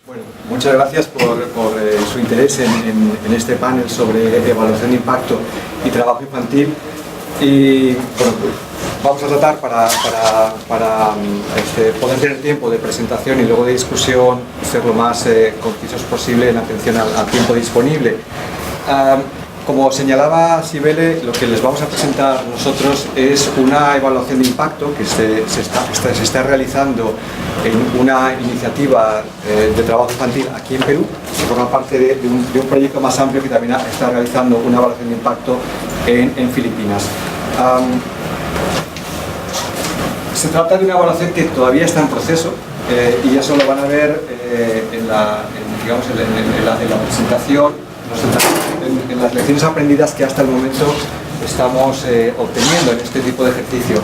Bueno, muchas gracias por su interés en este panel sobre evaluación de impacto y trabajo infantil. Y bueno, pues vamos a tratar para poder tener tiempo de presentación y luego de discusión, ser lo más concisos posible en atención al tiempo disponible. Como señalaba Sibele, lo que les vamos a presentar nosotros es una evaluación de impacto que se está realizando en una iniciativa de trabajo infantil aquí en Perú, que forma parte de un proyecto más amplio que también está realizando una evaluación de impacto en Filipinas. Se trata de una evaluación que todavía está en proceso y eso lo van a ver en la presentación, en las lecciones aprendidas que hasta el momento estamos obteniendo en este tipo de ejercicio.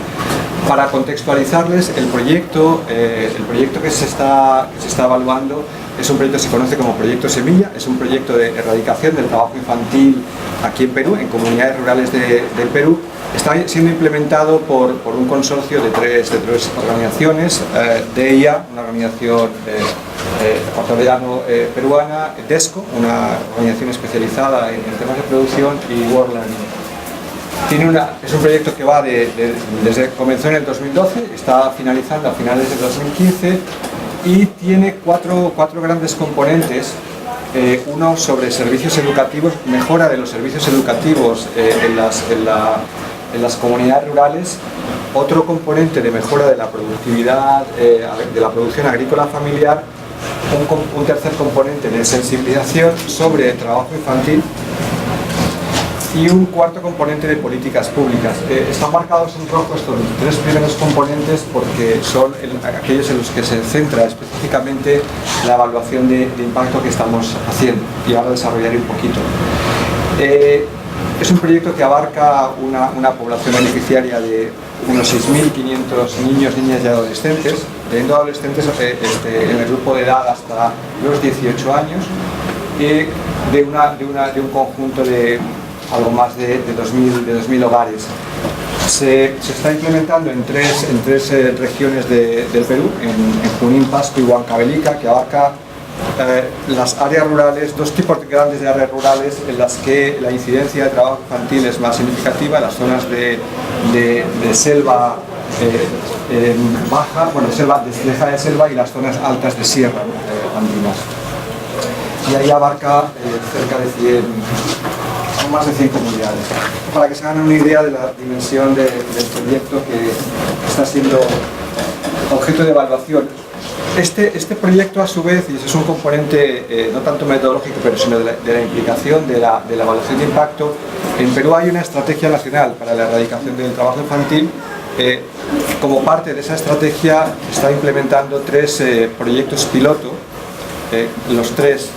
Para contextualizarles, el proyecto que se está evaluando es un proyecto que se conoce como Proyecto Semilla, es un proyecto de erradicación del trabajo infantil aquí en Perú, en comunidades rurales del Perú. Está siendo implementado por un consorcio de tres organizaciones, DEIA, una organización ecuatoriano peruana, DESCO, una organización especializada en temas de producción, y World Learning. Es un proyecto que va comenzó en el 2012, está finalizando a finales del 2015 y tiene cuatro grandes componentes. Uno sobre servicios educativos, mejora de los servicios educativos en las comunidades rurales. Otro componente de mejora de la productividad, de la producción agrícola familiar. Un tercer componente de sensibilización sobre el trabajo infantil y un cuarto componente de políticas públicas. Están marcados en rojo estos tres primeros componentes porque son aquellos en los que se centra específicamente la evaluación de impacto que estamos haciendo, y ahora desarrollaré un poquito. Es un proyecto que abarca una población beneficiaria de unos 6.500 niños, niñas y adolescentes, teniendo adolescentes en el grupo de edad hasta los 18 años, de un conjunto de algo más de 2.000 hogares. Se está implementando en tres regiones del Perú, en Junín, Pasco y Huancavelica, que abarca las áreas rurales, dos tipos grandes de áreas rurales en las que la incidencia de trabajo infantil es más significativa: las zonas de selva baja, selva de selva, y las zonas altas de sierra andinas. Y ahí abarca cerca de más de 100 comunidades. Para que se hagan una idea de la dimensión del proyecto que está siendo objeto de evaluación. Este proyecto, a su vez, y ese es un componente no tanto metodológico, pero sino de la implicación de la evaluación de impacto. En Perú hay una estrategia nacional para la erradicación del trabajo infantil. Como parte de esa estrategia está implementando tres proyectos piloto, los tres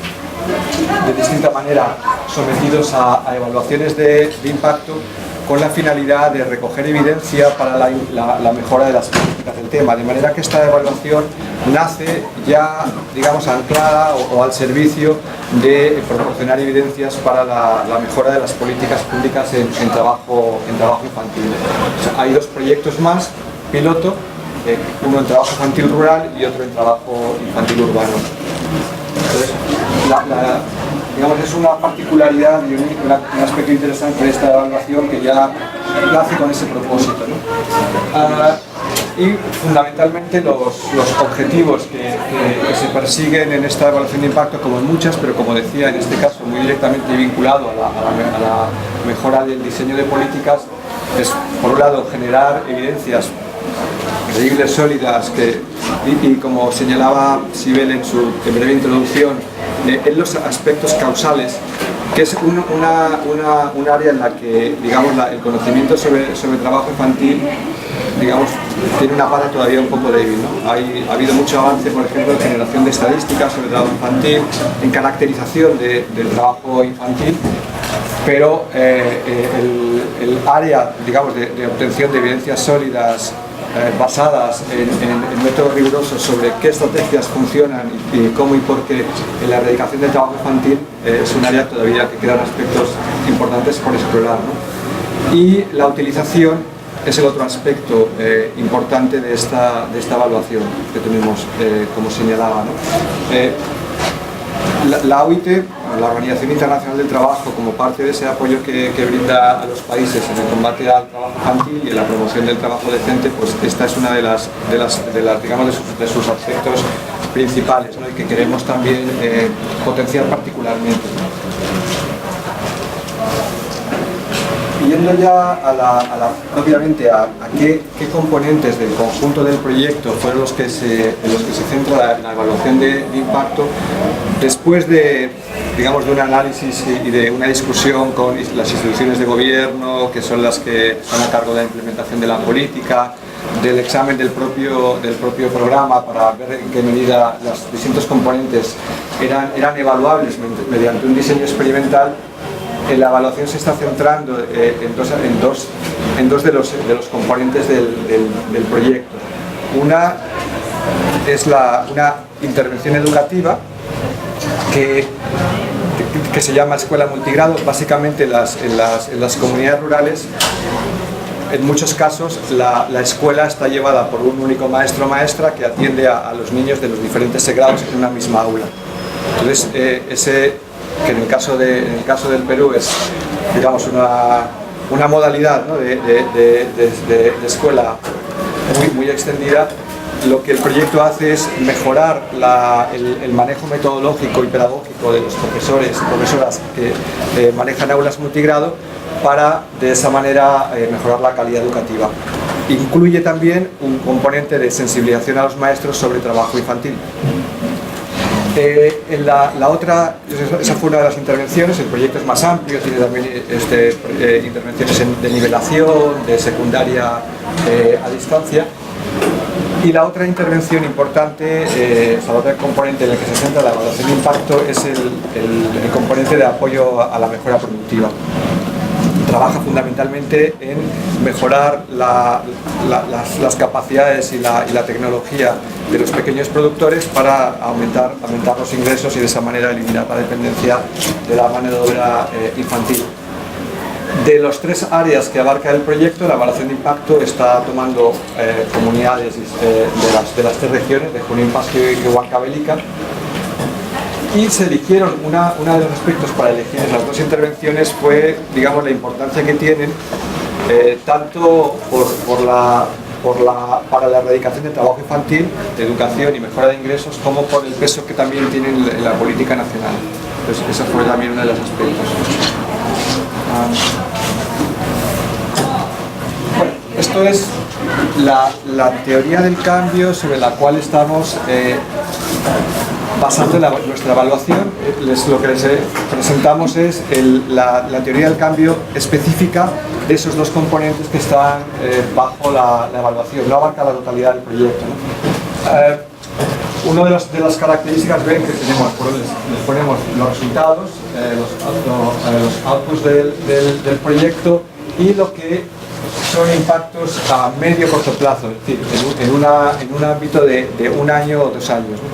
de distinta manera sometidos a evaluaciones de impacto, con la finalidad de recoger evidencia para la mejora de las políticas del tema, de manera que esta evaluación nace ya, digamos, anclada o al servicio de proporcionar evidencias para la mejora de las políticas públicas en trabajo infantil. O sea, hay dos proyectos más piloto, uno en trabajo infantil rural y otro en trabajo infantil urbano. Entonces, digamos, es una particularidad y un aspecto interesante de esta evaluación que ya nace con ese propósito, ¿no? Y fundamentalmente los objetivos que se persiguen en esta evaluación de impacto, como en muchas, pero como decía, en este caso muy directamente vinculado a la mejora del diseño de políticas, es, por un lado, generar evidencias creíbles, sólidas, y como señalaba Sibel en su breve introducción, en los aspectos causales, que es un área en la que, digamos, el conocimiento sobre trabajo infantil, digamos, tiene una pata todavía un poco débil, ¿no? Ha habido mucho avance, por ejemplo, en generación de estadísticas sobre trabajo infantil, en caracterización del trabajo infantil, pero el área, digamos, de obtención de evidencias sólidas basadas en métodos rigurosos sobre qué estrategias funcionan y cómo y por qué en la erradicación del trabajo infantil, es un área todavía que quedan aspectos importantes por explorar, ¿no? Y la utilización es el otro aspecto importante de esta evaluación que tenemos, como señalaba, ¿no? La OIT, la Organización Internacional del Trabajo, como parte de ese apoyo que brinda a los países en el combate al trabajo infantil y en la promoción del trabajo decente, pues esta es una digamos, de sus aspectos principales, ¿no? Y que queremos también potenciar particularmente. Yendo ya obviamente a qué componentes del conjunto del proyecto fueron en los que se centra la evaluación de impacto, después de, digamos, de un análisis y de una discusión con las instituciones de gobierno, que son las que están a cargo de la implementación de la política, del examen del propio programa para ver en qué medida los distintos componentes eran evaluables mediante un diseño experimental. La evaluación se está centrando en dos de los componentes del proyecto. Una es una intervención educativa que se llama Escuela Multigrado. Básicamente en las comunidades rurales, en muchos casos, la escuela está llevada por un único maestro o maestra que atiende a los niños de los diferentes grados en una misma aula. Entonces, que en el caso del Perú es, digamos, una modalidad, ¿no?, de escuela muy extendida. Lo que el proyecto hace es mejorar el manejo metodológico y pedagógico de los profesores y profesoras que manejan aulas multigrado, para de esa manera mejorar la calidad educativa. Incluye también un componente de sensibilización a los maestros sobre trabajo infantil. Esa fue una de las intervenciones. El proyecto es más amplio, tiene también intervenciones de nivelación, de secundaria a distancia. Y la otra intervención importante, la otra componente en el que se centra la evaluación de impacto, es el componente de apoyo a la mejora productiva. Trabaja fundamentalmente en mejorar las capacidades y la tecnología de los pequeños productores para aumentar los ingresos y de esa manera eliminar la dependencia de la mano de obra infantil. De los tres áreas que abarca el proyecto, la evaluación de impacto está tomando comunidades de las tres regiones, de Junín, Pasquio y Huancavelica. Y se eligieron, uno de los aspectos para elegir las dos intervenciones fue, digamos, la importancia que tienen tanto para la erradicación del trabajo infantil, de educación y mejora de ingresos, como por el peso que también tienen en la política nacional. Entonces, ese fue también uno de los aspectos. Bueno, esto es la teoría del cambio sobre la cual estamos basando nuestra evaluación. Lo que les presentamos es la teoría del cambio específica de esos dos componentes que están bajo la evaluación. No abarca la totalidad del proyecto, ¿no? Una de las características, ven que tenemos, les ponemos los resultados, los outputs del proyecto y lo que son impactos a medio o corto plazo, es decir, en un ámbito de 1 año o 2 años, ¿no?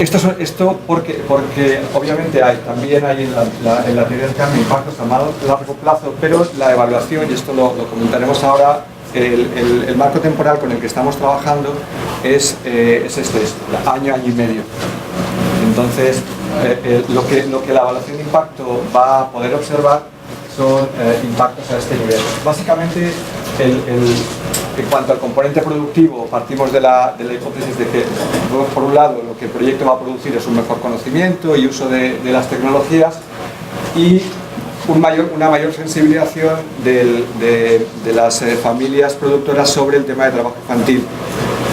Esto porque obviamente también hay en la teoría del cambio impactos a largo plazo, pero la evaluación, y esto lo comentaremos ahora, el marco temporal con el que estamos trabajando es año y medio. Entonces, lo que la evaluación de impacto va a poder observar son impactos a este nivel. Básicamente, en cuanto al componente productivo, partimos de la hipótesis de que, por un lado, lo que el proyecto va a producir es un mejor conocimiento y uso de las tecnologías y una mayor sensibilización de las familias productoras sobre el tema de trabajo infantil,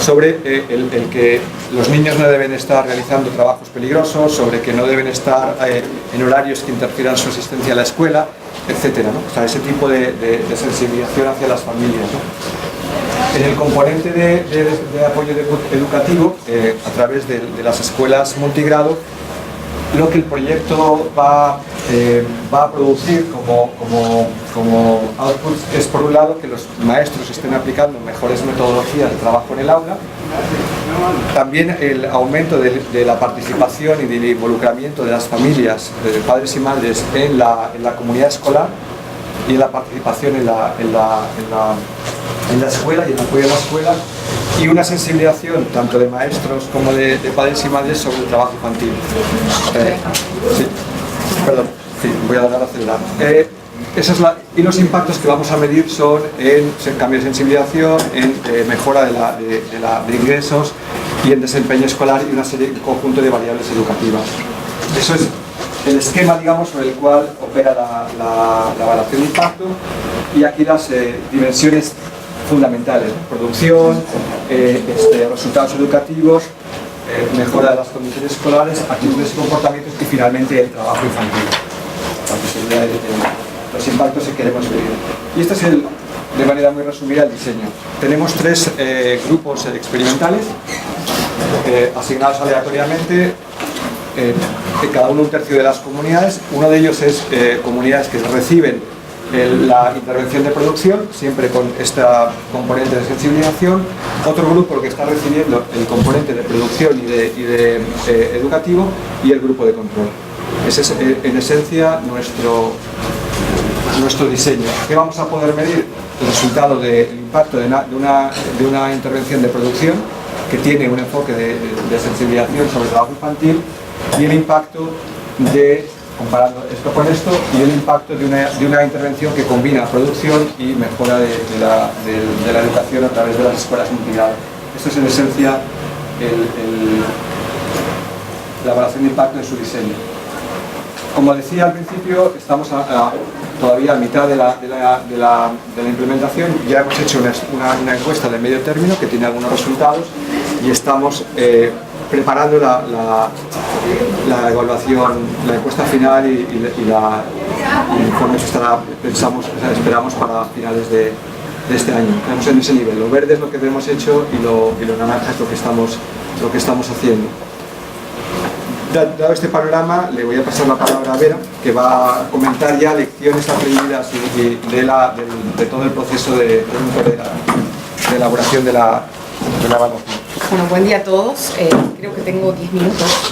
sobre el que los niños no deben estar realizando trabajos peligrosos, sobre que no deben estar en horarios que interfieran su asistencia a la escuela, etcétera, ¿no? O sea, ese tipo de sensibilización hacia las familias, ¿no? En el componente de apoyo educativo, a través de las escuelas multigrado, lo que el proyecto va a producir como output es, por un lado, que los maestros estén aplicando mejores metodologías de trabajo en el aula, también el aumento de la participación y del involucramiento de las familias, de padres y madres, en la comunidad escolar y en la participación en la escuela y en el apoyo a la escuela, y una sensibilización tanto de maestros como de padres y madres sobre el trabajo infantil. Sí, perdón, sí, voy a dar a acelerar. Y los impactos que vamos a medir son en cambio de sensibilización, en mejora de ingresos y en desempeño escolar y un conjunto de variables educativas. Eso es el esquema, digamos, sobre el cual opera la evaluación de impacto, y aquí las dimensiones fundamentales, ¿no? Producción, resultados educativos, mejora de las condiciones escolares, actitudes y comportamientos y finalmente el trabajo infantil. Los impactos que queremos medir. Y este es de manera muy resumida el diseño. Tenemos 3 grupos experimentales asignados aleatoriamente, cada uno 1/3 de las comunidades. Uno de ellos es comunidades que reciben la intervención de producción, siempre con esta componente de sensibilización. Otro grupo que está recibiendo el componente de producción y de educativo, y el grupo de control. Ese es en esencia nuestro diseño. ¿Qué vamos a poder medir? El resultado del impacto de una intervención de producción que tiene un enfoque de sensibilización sobre el trabajo infantil, y el impacto comparando esto con esto, y el impacto de una intervención que combina producción y mejora de la educación a través de las escuelas multigrado. Esto es en esencia la evaluación de impacto en su diseño. Como decía al principio, estamos todavía a mitad de la implementación. Ya hemos hecho una encuesta de medio término que tiene algunos resultados, y estamos preparando la evaluación, la encuesta final, y el informe esperamos para finales de este año. Estamos en ese nivel. Lo verde es lo que hemos hecho y lo naranja es lo que estamos haciendo. Dado este panorama, le voy a pasar la palabra a Vera, que va a comentar ya lecciones aprendidas de todo el proceso de elaboración de la evaluación. Bueno, buen día a todos. Creo que tengo 10 minutos.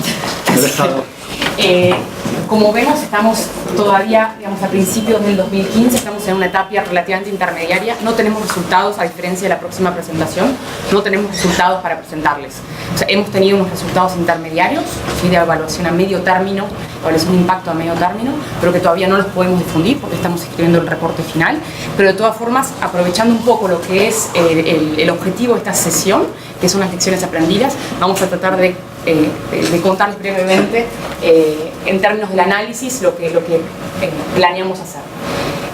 Como vemos, estamos todavía, digamos, a principios del 2015, estamos en una etapa relativamente intermediaria. No tenemos resultados, a diferencia de la próxima presentación, no tenemos resultados para presentarles. O sea, hemos tenido unos resultados intermediarios, ¿sí?, de evaluación a medio término, evaluación de impacto a medio término, pero que todavía no los podemos difundir porque estamos escribiendo el reporte final. Pero de todas formas, aprovechando un poco lo que es el objetivo de esta sesión, que son las lecciones aprendidas, vamos a tratar de contarles brevemente en términos del análisis lo que planeamos hacer.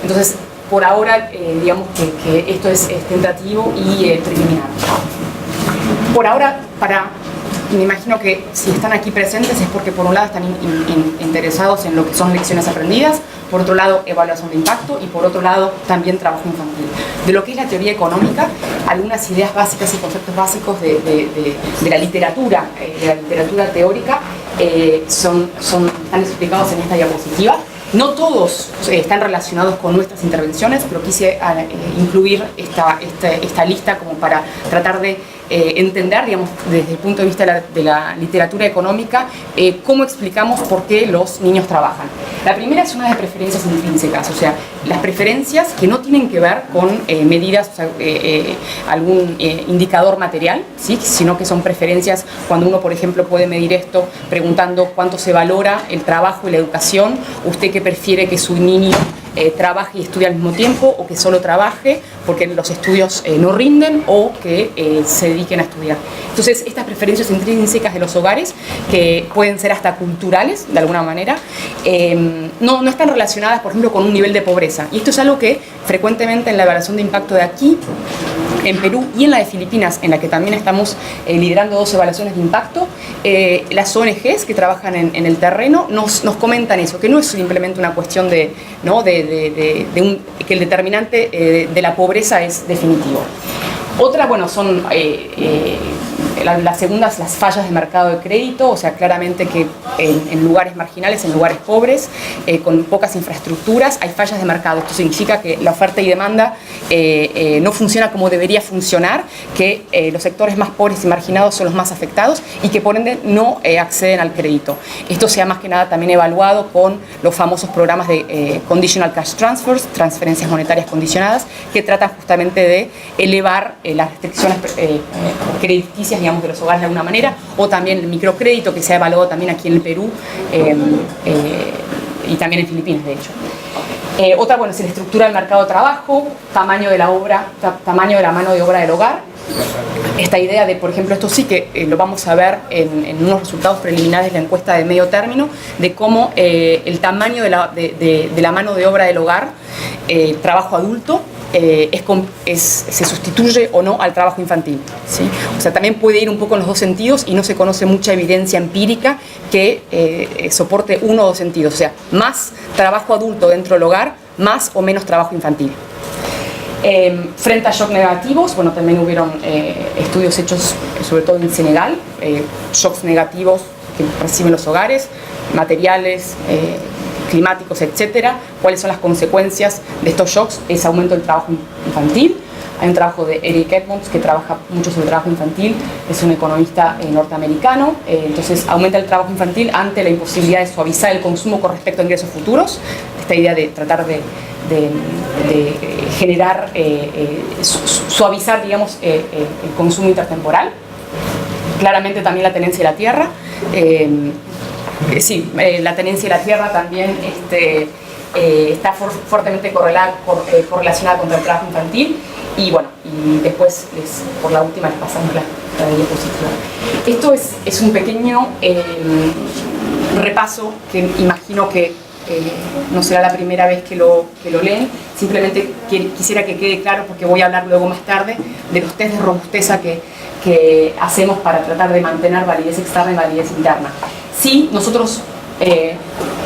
Entonces, por ahora, digamos que esto es tentativo y preliminar. Por ahora, me imagino que si están aquí presentes es porque por un lado están interesados en lo que son lecciones aprendidas, por otro lado evaluación de impacto, y por otro lado también trabajo infantil. De lo que es la teoría económica, algunas ideas básicas y conceptos básicos de la literatura teórica están explicados en esta diapositiva. No todos están relacionados con nuestras intervenciones, pero quise incluir esta lista como para tratar de entender, digamos, desde el punto de vista de la literatura económica, cómo explicamos por qué los niños trabajan. La primera es una de preferencias intrínsecas, o sea, las preferencias que no tienen que ver con medidas, o sea, algún indicador material, ¿sí?, sino que son preferencias cuando uno, por ejemplo, puede medir esto preguntando cuánto se valora el trabajo y la educación. ¿Usted qué prefiere que su niño trabaje y estudie al mismo tiempo, o que solo trabaje porque los estudios no rinden, o que se dediquen a estudiar? Entonces, estas preferencias intrínsecas de los hogares, que pueden ser hasta culturales de alguna manera, no están relacionadas, por ejemplo, con un nivel de pobreza. Y esto es algo que frecuentemente en la evaluación de impacto de aquí, en Perú, y en la de Filipinas, en la que también estamos liderando 2 evaluaciones de impacto, las ONGs que trabajan en el terreno nos comentan eso, que no es simplemente una cuestión que el determinante de la pobreza es definitivo. Otra, bueno, son La segunda es las fallas de mercado de crédito, o sea, claramente que en lugares marginales, en lugares pobres, con pocas infraestructuras, hay fallas de mercado. Esto significa que la oferta y demanda no funciona como debería funcionar, que los sectores más pobres y marginados son los más afectados y que por ende no acceden al crédito. Esto se ha más que nada también evaluado con los famosos programas de Conditional Cash Transfers, transferencias monetarias condicionadas, que tratan justamente de elevar las restricciones crediticias, digamos, de los hogares de alguna manera, o también el microcrédito, que se ha evaluado también aquí en el Perú y también en Filipinas, de hecho. Otra, bueno, es la estructura del mercado de trabajo, tamaño de la obra, tamaño de la mano de obra del hogar. Esta idea de, por ejemplo, esto sí que lo vamos a ver en unos resultados preliminares de la encuesta de medio término, de cómo el tamaño de la mano de obra del hogar, trabajo adulto, se sustituye o no al trabajo infantil, ¿sí? O sea, también puede ir un poco en los dos sentidos y no se conoce mucha evidencia empírica que soporte uno o dos sentidos, o sea, más trabajo adulto dentro del hogar, más o menos trabajo infantil. Frente a shock negativos, bueno, también hubieron estudios hechos sobre todo en Senegal, shocks negativos que reciben los hogares, materiales, climáticos, etcétera. ¿Cuáles son las consecuencias de estos shocks? Es aumento del trabajo infantil. Hay un trabajo de Eric Edmonds que trabaja mucho sobre el trabajo infantil, es un economista norteamericano, entonces aumenta el trabajo infantil ante la imposibilidad de suavizar el consumo con respecto a ingresos futuros. Esta idea de tratar de generar, suavizar, digamos, el consumo intertemporal. Claramente también la tenencia de la tierra. Sí, la tenencia de la tierra también está fuertemente correlacionada contra el trabajo infantil. Y bueno, y después, por la última, les pasamos la diapositiva. Esto es un pequeño repaso que imagino que no será la primera vez que lo leen. Simplemente quisiera que quede claro, porque voy a hablar luego más tarde, de los test de robusteza que hacemos para tratar de mantener validez externa y validez interna. Sí, nosotros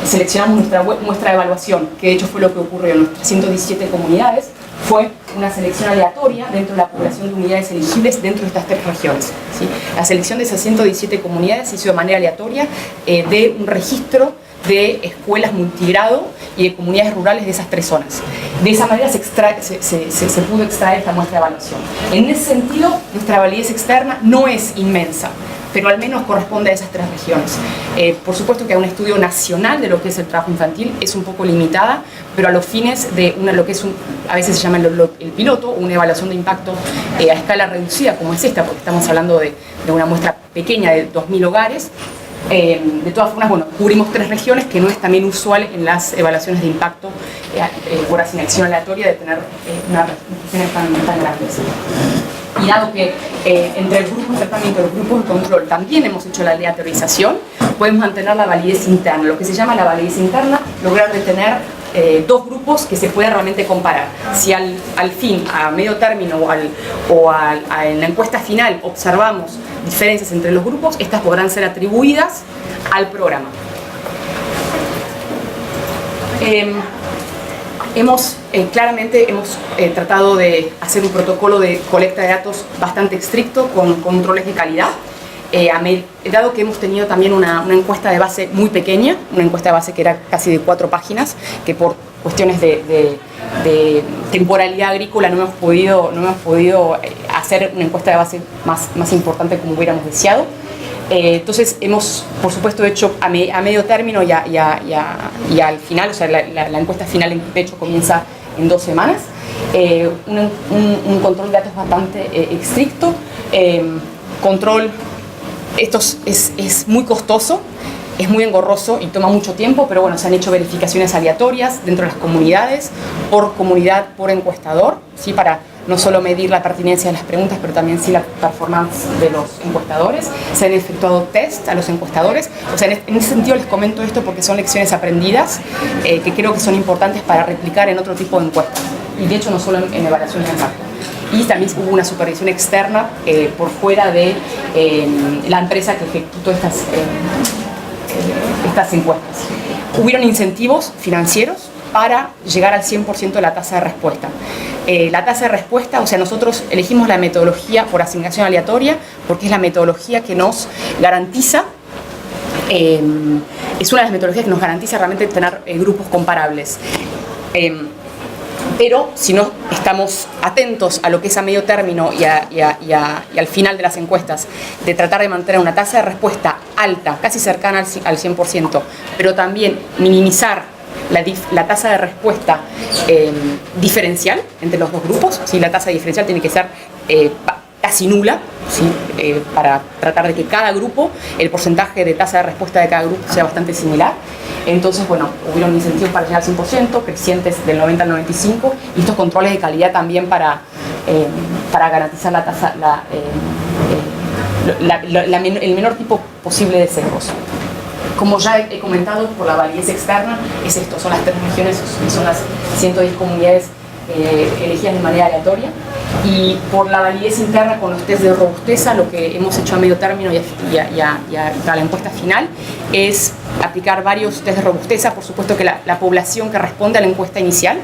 seleccionamos nuestra muestra de evaluación, que de hecho fue lo que ocurrió en nuestras 117 comunidades. Fue una selección aleatoria dentro de la población de unidades elegibles dentro de estas 3 regiones, ¿sí? La selección de esas 117 comunidades se hizo de manera aleatoria de un registro de escuelas multigrado y de comunidades rurales de esas 3 zonas. De esa manera se pudo extraer esta muestra de evaluación. En ese sentido, nuestra validez externa no es inmensa, pero al menos corresponde a esas 3 regiones. Por supuesto que a un estudio nacional de lo que es el trabajo infantil es un poco limitada, pero a los fines de lo que es a veces se llama el piloto, una evaluación de impacto a escala reducida, como es esta, porque estamos hablando de una muestra pequeña de 2.000 hogares. De todas formas, bueno, cubrimos 3 regiones, que no es también usual en las evaluaciones de impacto por asignación aleatoria de tener unas restricciones tan grandes. Y dado que entre el grupo de tratamiento y los grupos de control también hemos hecho la aleatorización, podemos mantener la validez interna. Lo que se llama la validez interna, lograr tener 2 grupos que se puedan realmente comparar. Si al fin, a medio término en la encuesta final observamos diferencias entre los grupos, estas podrán ser atribuidas al programa. Claramente hemos tratado de hacer un protocolo de colecta de datos bastante estricto con controles de calidad. Dado que hemos tenido también una encuesta de base muy pequeña, una encuesta de base que era casi de 4 páginas, que por cuestiones de temporalidad agrícola no hemos podido hacer una encuesta de base más importante como hubiéramos deseado. Entonces hemos, por supuesto, hecho a medio término y al final, o sea, la encuesta final de hecho comienza en 2 semanas, un control de datos bastante estricto, esto es muy costoso, es muy engorroso y toma mucho tiempo, pero bueno, se han hecho verificaciones aleatorias dentro de las comunidades, por comunidad, por encuestador, ¿sí? Para no solo medir la pertinencia de las preguntas, pero también sí la performance de los encuestadores. Se han efectuado test a los encuestadores. O sea, en ese sentido les comento esto porque son lecciones aprendidas que creo que son importantes para replicar en otro tipo de encuestas. Y de hecho no solo en evaluaciones de impacto. Y también hubo una supervisión externa por fuera de la empresa que ejecutó estas encuestas. Hubieron incentivos financieros para llegar al 100% de la tasa de respuesta. La tasa de respuesta, o sea, nosotros elegimos la metodología por asignación aleatoria porque es la metodología que nos garantiza, es una de las metodologías que nos garantiza realmente tener grupos comparables. Pero si no estamos atentos a lo que es a medio término y al final de las encuestas, de tratar de mantener una tasa de respuesta alta, casi cercana al 100%, pero también minimizar la tasa de respuesta diferencial entre los dos grupos, ¿sí? La tasa diferencial tiene que ser casi nula, ¿sí? Para tratar de que cada grupo, el porcentaje de tasa de respuesta de cada grupo sea bastante similar. Entonces, bueno, hubieron incentivos para llegar al 100%, crecientes del 90 al 95, y estos controles de calidad también para garantizar la tasa, el menor tipo posible de sesgos. Como ya he comentado, por la validez externa, es esto, son las 3 regiones, son las 110 comunidades elegidas de manera aleatoria, y por la validez interna con los test de robusteza, lo que hemos hecho a medio término y para la encuesta final es aplicar varios test de robusteza. Por supuesto que la población que responde a la encuesta inicial,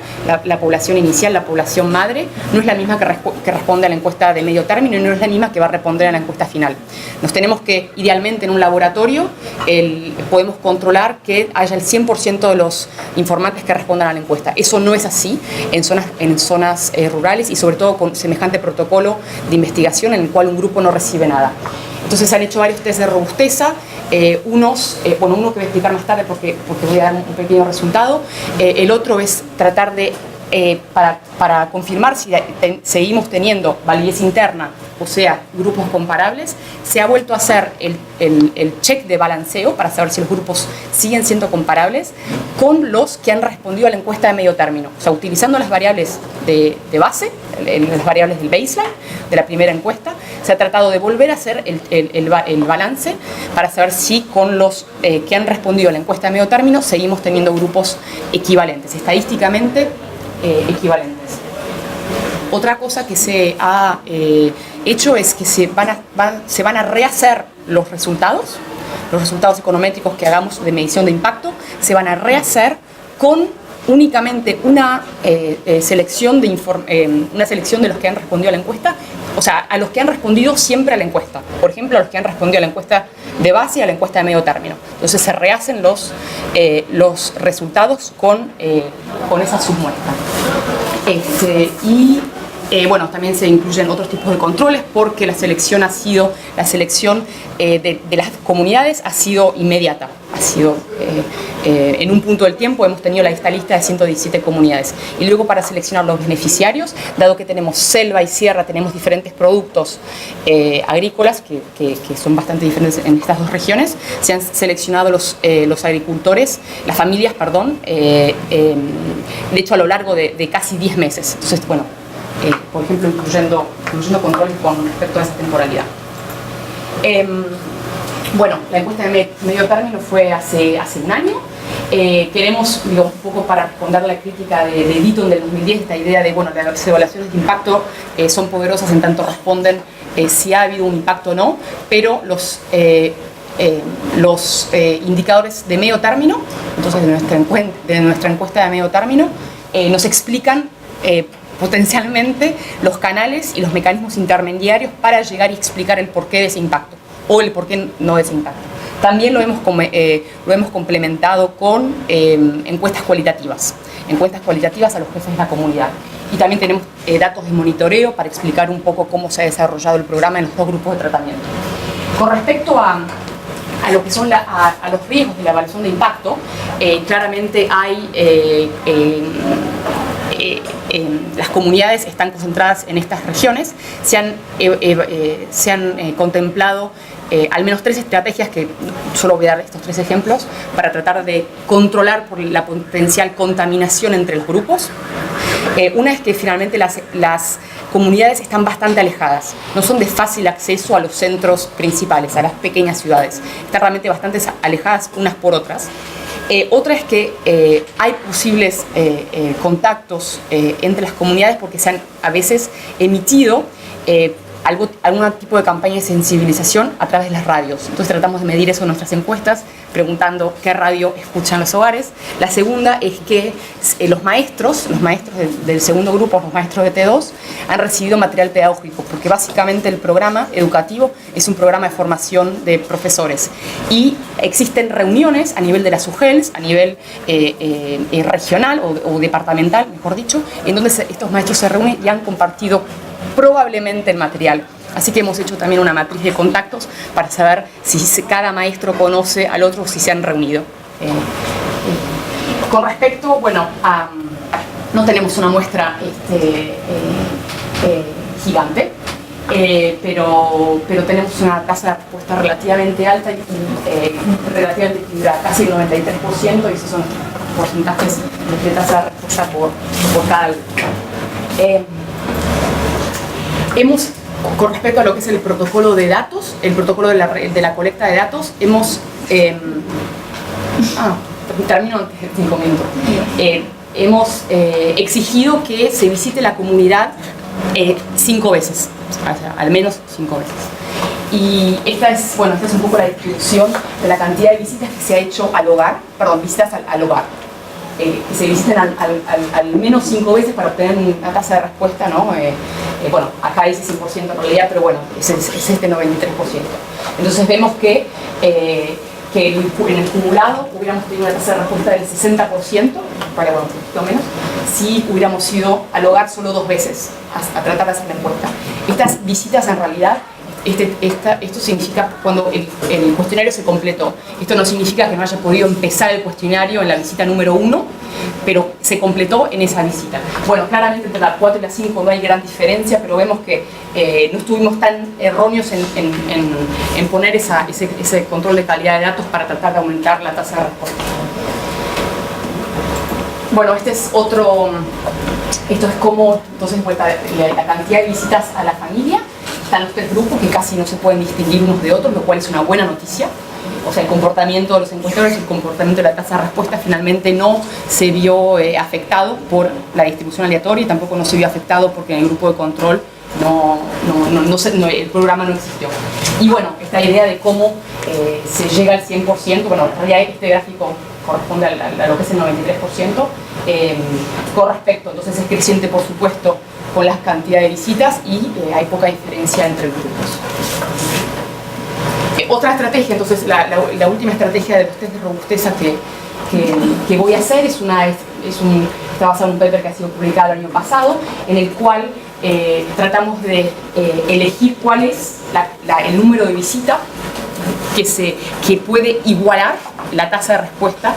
la población inicial, la población madre, no es la misma que responde a la encuesta de medio término y no es la misma que va a responder a la encuesta final. Nos tenemos que, idealmente en un laboratorio, podemos controlar que haya el 100% de los informantes que respondan a la encuesta. Eso no es así en zonas rurales y sobre todo con semejante protocolo de investigación en el cual un grupo no recibe nada. Entonces se han hecho varios test de robusteza, uno que voy a explicar más tarde porque voy a dar un pequeño resultado. El otro es tratar de, para confirmar si seguimos teniendo validez interna, o sea, grupos comparables, se ha vuelto a hacer el check de balanceo para saber si los grupos siguen siendo comparables con los que han respondido a la encuesta de medio término. O sea, utilizando las variables de base, las variables del baseline de la primera encuesta, se ha tratado de volver a hacer el balance para saber si con los que han respondido a la encuesta de medio término seguimos teniendo grupos equivalentes, estadísticamente equivalentes. Otra cosa que se ha hecho es que se van a rehacer los resultados econométricos que hagamos de medición de impacto, se van a rehacer con únicamente una selección de los que han respondido a la encuesta, o sea, a los que han respondido siempre a la encuesta. Por ejemplo, a los que han respondido a la encuesta de base y a la encuesta de medio término. Entonces se rehacen los resultados con esa submuestra. Bueno, también se incluyen otros tipos de controles porque la selección de las comunidades ha sido inmediata. En un punto del tiempo hemos tenido esta lista de 117 comunidades. Y luego para seleccionar los beneficiarios, dado que tenemos selva y sierra, tenemos diferentes productos agrícolas que son bastante diferentes en estas dos regiones, se han seleccionado los agricultores, las familias, perdón, de hecho a lo largo de casi 10 meses. Entonces, bueno, por ejemplo, incluyendo controles con respecto a esa temporalidad. Bueno, la encuesta de medio término fue hace un año. Queremos, un poco para responder a la crítica de Deaton del 2010, esta idea de, bueno, las evaluaciones de impacto son poderosas en tanto responden si ha habido un impacto o no, pero los indicadores de medio término, entonces de nuestra encuesta de medio término, nos explican potencialmente los canales y los mecanismos intermediarios para llegar y explicar el porqué de ese impacto o el porqué no de ese impacto. También lo hemos complementado con encuestas cualitativas a los jefes de la comunidad. Y también tenemos datos de monitoreo para explicar un poco cómo se ha desarrollado el programa en los dos grupos de tratamiento. Con respecto a lo que son a los riesgos de la evaluación de impacto, claramente hay las comunidades están concentradas en estas regiones. Se han contemplado al menos 3 estrategias, que solo voy a dar estos 3 ejemplos, para tratar de controlar por la potencial contaminación entre los grupos. Una es que finalmente las comunidades están bastante alejadas, no son de fácil acceso a los centros principales, a las pequeñas ciudades, están realmente bastante alejadas unas por otras. Otra es que hay posibles contactos entre las comunidades porque se han a veces emitido algún tipo de campaña de sensibilización a través de las radios. Entonces tratamos de medir eso en nuestras encuestas, preguntando qué radio escuchan los hogares. La segunda es que los maestros del segundo grupo, los maestros de T2, han recibido material pedagógico, porque básicamente el programa educativo es un programa de formación de profesores. Y existen reuniones a nivel de las UGELs, a nivel regional o departamental, mejor dicho, en donde estos maestros se reúnen y han compartido probablemente el material. Así que hemos hecho también una matriz de contactos para saber si cada maestro conoce al otro o si se han reunido. Con respecto, bueno, no tenemos una muestra gigante, pero tenemos una tasa de respuesta relativamente alta y relativamente equilibrada, casi el 93%, y esos son porcentajes de tasa de respuesta por cada grupo. Con respecto a lo que es el protocolo de datos, el protocolo de la colecta de datos, termino antes de 5 minutos. Hemos exigido que se visite la comunidad 5 veces, o sea, al menos 5 veces. Y esta es un poco la distribución de la cantidad de visitas que se ha hecho al hogar, visitas al hogar. Que se visiten al menos 5 veces para obtener una tasa de respuesta, ¿no? Acá dice 100% en realidad, pero bueno, es este 93%. Entonces vemos que en el acumulado hubiéramos tenido una tasa de respuesta del 60%, un poquito menos, si hubiéramos ido al hogar solo 2 veces a tratar de hacer la encuesta. Estas visitas en realidad, esto significa cuando el cuestionario se completó. Esto no significa que no haya podido empezar el cuestionario en la visita número 1, pero se completó en esa visita. Bueno, claramente entre la 4 y la 5 no hay gran diferencia, pero vemos que no estuvimos tan erróneos en poner ese control de calidad de datos para tratar de aumentar la tasa de respuesta. Bueno, esto es como, entonces, la cantidad de visitas a la familia. Están los 3 grupos que casi no se pueden distinguir unos de otros, lo cual es una buena noticia. O sea, el comportamiento de los encuestadores y el comportamiento de la tasa de respuesta finalmente no se vio afectado por la distribución aleatoria y tampoco no se vio afectado porque en el grupo de control el programa no existió. Y bueno, esta idea de cómo se llega al 100%, en realidad este gráfico corresponde a lo que es el 93%, con respecto, entonces es creciente por supuesto con las cantidades de visitas y hay poca diferencia entre grupos. Otra estrategia, entonces la última estrategia de los test de robusteza que voy a hacer está basado en un paper que ha sido publicado el año pasado, en el cual tratamos de elegir cuál es el número de visita que puede igualar la tasa de respuesta,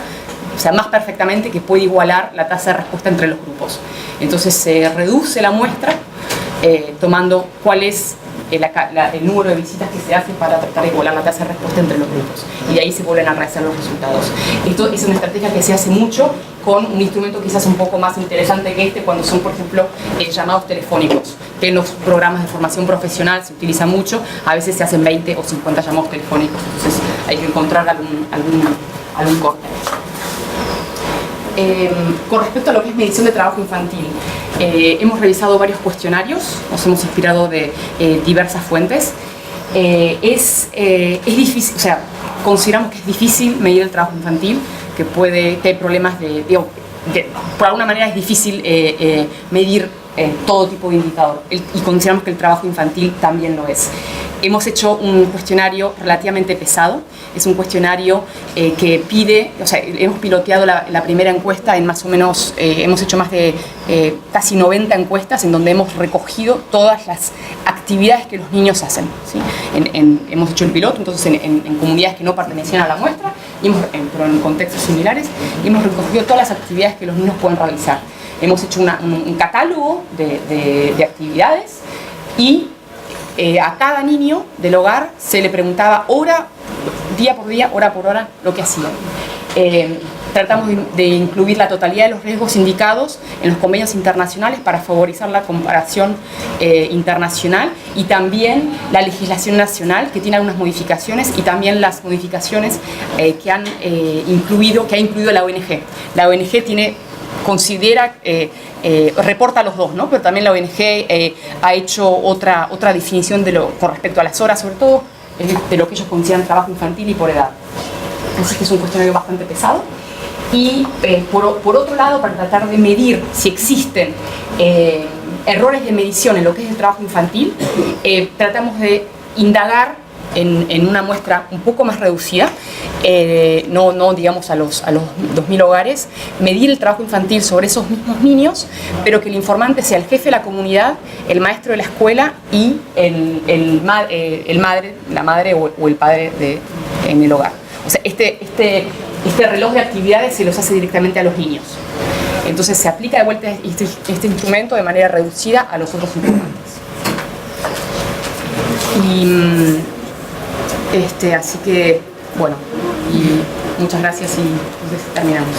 o sea, más perfectamente que puede igualar la tasa de respuesta entre los grupos. Entonces se reduce la muestra tomando cuál es el número de visitas que se hace para tratar de igualar la tasa de respuesta entre los grupos. Y de ahí se vuelven a realizar los resultados. Esto es una estrategia que se hace mucho con un instrumento quizás un poco más interesante que cuando son, por ejemplo, llamados telefónicos, que en los programas de formación profesional se utiliza mucho. A veces se hacen 20 o 50 llamados telefónicos, entonces hay que encontrar algún corte. Con respecto a lo que es medición de trabajo infantil, hemos revisado varios cuestionarios, nos hemos inspirado de diversas fuentes. Es difícil, o sea, consideramos que es difícil medir el trabajo infantil, que hay problemas por alguna manera es difícil medir todo tipo de indicador, y consideramos que el trabajo infantil también lo es. Hemos hecho un cuestionario relativamente pesado, es un cuestionario que pide, o sea, hemos piloteado la primera encuesta en más o menos, hemos hecho más de casi 90 encuestas en donde hemos recogido todas las actividades que los niños hacen, ¿sí? Hemos hecho el piloto, entonces en comunidades que no pertenecían a la muestra, pero en contextos similares, y hemos recogido todas las actividades que los niños pueden realizar. Hemos hecho un catálogo de actividades y a cada niño del hogar se le preguntaba día por día, hora por hora, lo que hacía. Tratamos de incluir la totalidad de los riesgos indicados en los convenios internacionales para favorizar la comparación internacional, y también la legislación nacional, que tiene algunas modificaciones, y también las modificaciones que ha incluido la ONG. La ONG considera, reporta los dos, ¿no? Pero también la ONG ha hecho otra definición con respecto a las horas, sobre todo de lo que ellos consideran trabajo infantil y por edad. Así que es un cuestionario bastante pesado. Y por otro lado, para tratar de medir si existen errores de medición en lo que es el trabajo infantil, tratamos de indagar en una muestra un poco más reducida, no digamos a los 2.000 hogares, medir el trabajo infantil sobre esos mismos niños, pero que el informante sea el jefe de la comunidad, el maestro de la escuela y la madre o el padre en el hogar. O sea, este reloj de actividades se los hace directamente a los niños. Entonces se aplica de vuelta este instrumento de manera reducida a los otros informantes. Y así que, bueno, y muchas gracias y entonces terminamos.